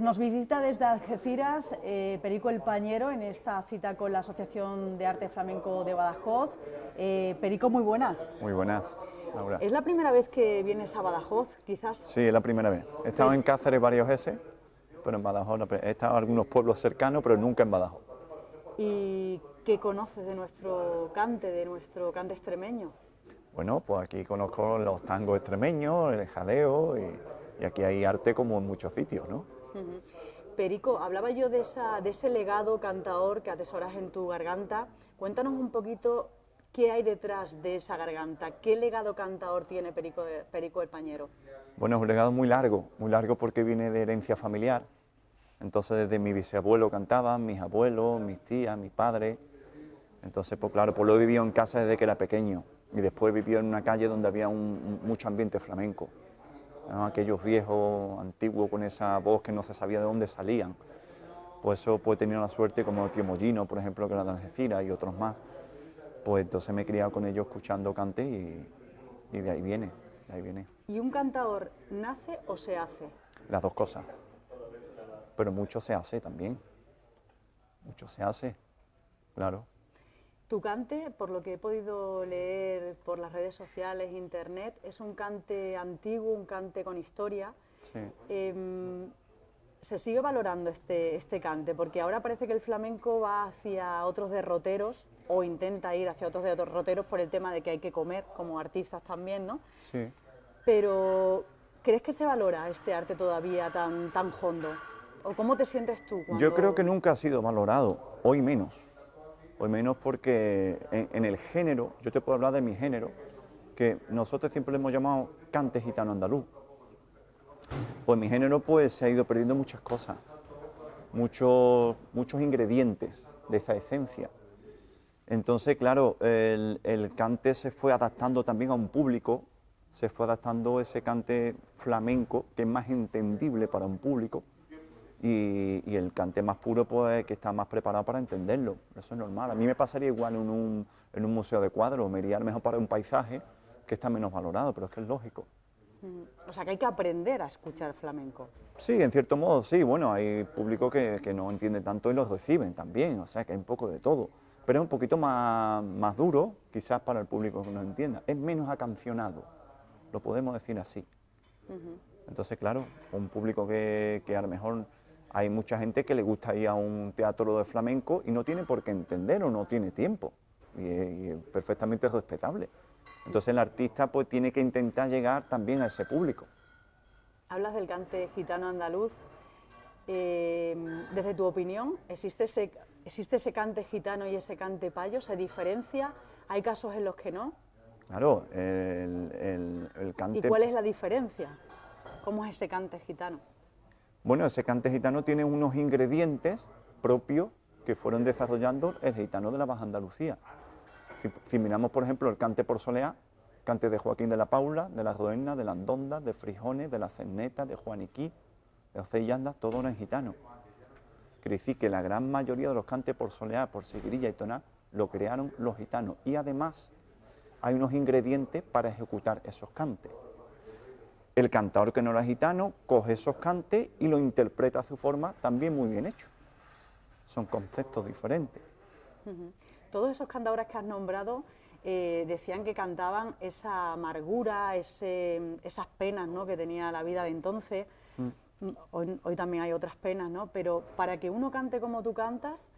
Nos visita desde Algeciras Perico el Pañero en esta cita con la Asociación de Arte Flamenco de Badajoz. Perico, muy buenas. Muy buenas, Laura. ¿Es la primera vez que vienes a Badajoz, quizás? Sí, es la primera vez. He estado en Cáceres varias veces, pero en Badajoz he estado en algunos pueblos cercanos, pero nunca en Badajoz. ¿Y qué conoces de nuestro cante extremeño? Bueno, pues aquí conozco los tangos extremeños, el jaleo, y aquí hay arte como en muchos sitios, ¿no? Perico, hablaba yo de ese legado cantaor que atesoras en tu garganta. Cuéntanos un poquito qué hay detrás de esa garganta, qué legado cantaor tiene Perico el Pañero. Bueno, es un legado muy largo porque viene de herencia familiar. Entonces desde mi bisabuelo cantaban, mis abuelos, mis tías, mi padre. Entonces, pues claro, pues lo he vivido en casa desde que era pequeño y después viví en una calle donde había mucho ambiente flamenco, ¿no? Aquellos viejos antiguos con esa voz que no se sabía de dónde salían. Pues eso, pues he tenido la suerte, como el tío Mollino, por ejemplo, que era de Algeciras, y otros más. Pues entonces me he criado con ellos escuchando cante y de ahí viene, de ahí viene. ¿Y un cantaor nace o se hace? Las dos cosas. Pero mucho se hace también. Mucho se hace, claro. Tu cante, por lo que he podido leer por las redes sociales, internet, es un cante antiguo, un cante con historia. Sí. Se sigue valorando este cante, porque ahora parece que el flamenco va hacia otros derroteros, o intenta ir hacia otros derroteros por el tema de que hay que comer, como artistas también, ¿no? Sí. Pero, ¿crees que se valora este arte todavía tan hondo? ¿O cómo te sientes tú cuando...? Yo creo que nunca ha sido valorado, hoy menos. Hoy menos porque en el género, yo te puedo hablar de mi género, que nosotros siempre le hemos llamado cante gitano andaluz. Pues mi género pues se ha ido perdiendo muchas cosas, muchos ingredientes de esa esencia. Entonces, claro, el cante se fue adaptando también a un público, se fue adaptando ese cante flamenco que es más entendible para un público. Y el cante más puro, pues, que está más preparado para entenderlo. Eso es normal. A mí me pasaría igual en un museo de cuadros, me iría a lo mejor para un paisaje que está menos valorado, pero es que es lógico. O sea, que hay que aprender a escuchar flamenco. Sí, en cierto modo, sí. Bueno, hay público que no entiende tanto y los reciben también, o sea, que hay un poco de todo. Pero es un poquito más duro, quizás para el público que no entienda. Es menos acancionado, lo podemos decir así. Entonces, claro, un público que a lo mejor... Hay mucha gente que le gusta ir a un teatro de flamenco y no tiene por qué entender o no tiene tiempo, y es perfectamente respetable. Entonces el artista pues tiene que intentar llegar también a ese público. Hablas del cante gitano andaluz. Desde tu opinión, ¿existe ese cante gitano y ese cante payo? ¿Se diferencia? ¿Hay casos en los que no? Claro, el cante... ¿Y cuál es la diferencia? ¿Cómo es ese cante gitano? Bueno, ese cante gitano tiene unos ingredientes propios que fueron desarrollando el gitano de la Baja Andalucía. Si miramos, por ejemplo, el cante por soleá, cante de Joaquín de la Paula, de la Roerna, de la Andonda, de Frijones, de la Cerneta, de Juaniquí, de Ocellanda, todo era en gitano. Quiere decir que la gran mayoría de los cantes por soleá, por seguirilla y toná, lo crearon los gitanos. Y además hay unos ingredientes para ejecutar esos cantes. El cantador que no era gitano coge esos cantes y lo interpreta a su forma también muy bien hecho. Son conceptos diferentes. Todos esos cantadores que has nombrado decían que cantaban esa amargura, esas penas, ¿no?, que tenía la vida de entonces. Hoy también hay otras penas, ¿no? Pero para que uno cante como tú cantas,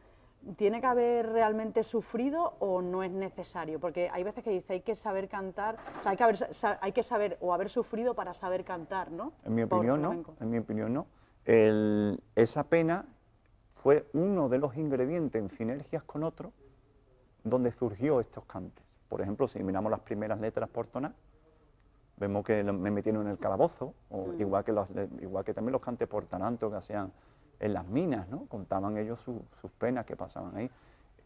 ¿tiene que haber realmente sufrido o no es necesario? Porque hay veces que dice hay que saber cantar, o sea, hay que saber o haber sufrido para saber cantar, ¿no? En mi opinión no, en mi opinión no. Esa pena fue uno de los ingredientes en sinergias con otros donde surgió estos cantes. Por ejemplo, si miramos las primeras letras por tonar, vemos que me metieron en el calabozo, o igual que también los cantes por tananto que hacían en las minas, ¿no? Contaban ellos sus penas que pasaban ahí.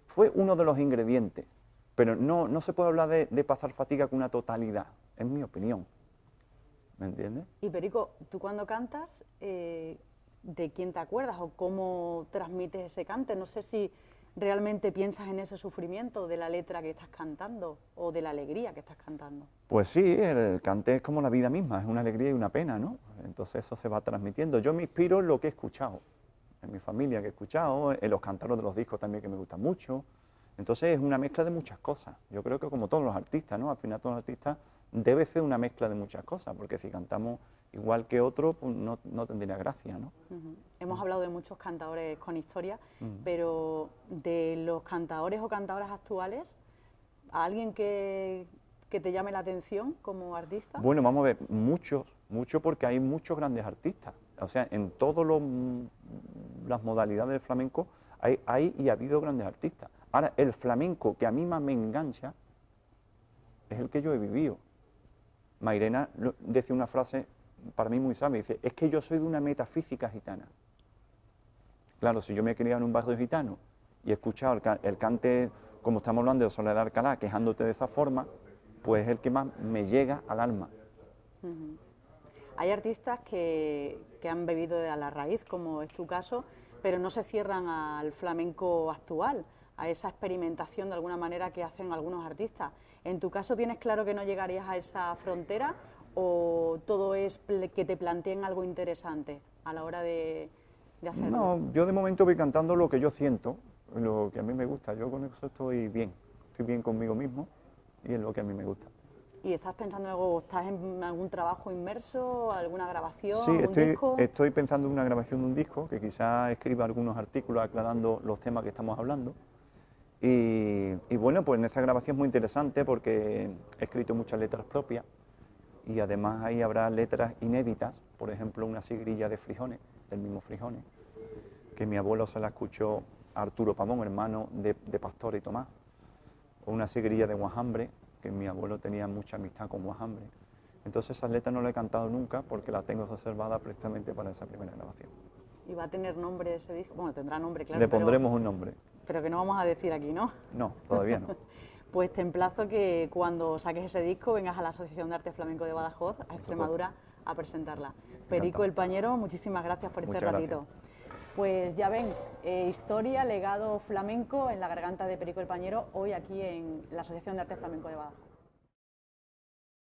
Fue uno de los ingredientes, pero no se puede hablar de pasar fatiga con una totalidad, en mi opinión. ¿Me entiendes? Y Perico, tú cuando cantas, ¿de quién te acuerdas o cómo transmites ese cante? No sé si realmente piensas en ese sufrimiento de la letra que estás cantando o de la alegría que estás cantando. Pues sí, el cante es como la vida misma, es una alegría y una pena, ¿no? Entonces eso se va transmitiendo. Yo me inspiro en lo que he escuchado, en mi familia que he escuchado, en los cántaros de los discos también que me gustan mucho. Entonces es una mezcla de muchas cosas. Yo creo que como todos los artistas, ¿no? Al final todos los artistas debe ser una mezcla de muchas cosas, porque si cantamos igual que otro, pues no tendría gracia, ¿no? Hemos hablado de muchos cantadores con historia, pero de los cantadores o cantadoras actuales, ¿a alguien que te llame la atención como artista? Bueno, vamos a ver, muchos porque hay muchos grandes artistas. O sea, en todas las modalidades del flamenco hay y ha habido grandes artistas. Ahora, el flamenco que a mí más me engancha es el que yo he vivido. Mairena decía una frase para mí muy sabia, dice, es que yo soy de una metafísica gitana. Claro, si yo me he criado en un barrio gitano y he escuchado el cante, como estamos hablando de Soledad Alcalá, quejándote de esa forma, pues es el que más me llega al alma. Hay artistas que han bebido de la raíz, como es tu caso, pero no se cierran al flamenco actual, a esa experimentación de alguna manera que hacen algunos artistas. ¿En tu caso tienes claro que no llegarías a esa frontera o todo es que te planteen algo interesante a la hora de hacerlo? No, yo de momento voy cantando lo que yo siento, lo que a mí me gusta. Yo con eso estoy bien conmigo mismo y es lo que a mí me gusta. ¿Y estás pensando en algo, estás en algún trabajo inmerso, alguna grabación, sí, algún disco? estoy pensando en una grabación de un disco, que quizás escriba algunos artículos aclarando los temas que estamos hablando. Y bueno, pues en esa grabación es muy interesante porque he escrito muchas letras propias y además ahí habrá letras inéditas, por ejemplo una sigrilla de Frijones, del mismo Frijones, que mi abuelo se la escuchó a Arturo Pavón, hermano de Pastor y Tomás, o una sigrilla de Guajambre, que mi abuelo tenía mucha amistad con Guajambre. Entonces esas letras no las he cantado nunca porque las tengo reservadas precisamente para esa primera grabación. ¿Y va a tener nombre ese disco? Bueno, tendrá nombre, claro. Le pondremos un nombre. Pero que no vamos a decir aquí, ¿no? No, todavía no. Pues te emplazo que cuando saques ese disco vengas a la Asociación de Arte Flamenco de Badajoz, a Extremadura, a presentarla. Perico El Pañero, muchísimas gracias por este ratito. Pues ya ven, historia, legado flamenco en la garganta de Perico El Pañero, hoy aquí en la Asociación de Arte Flamenco de Badajoz.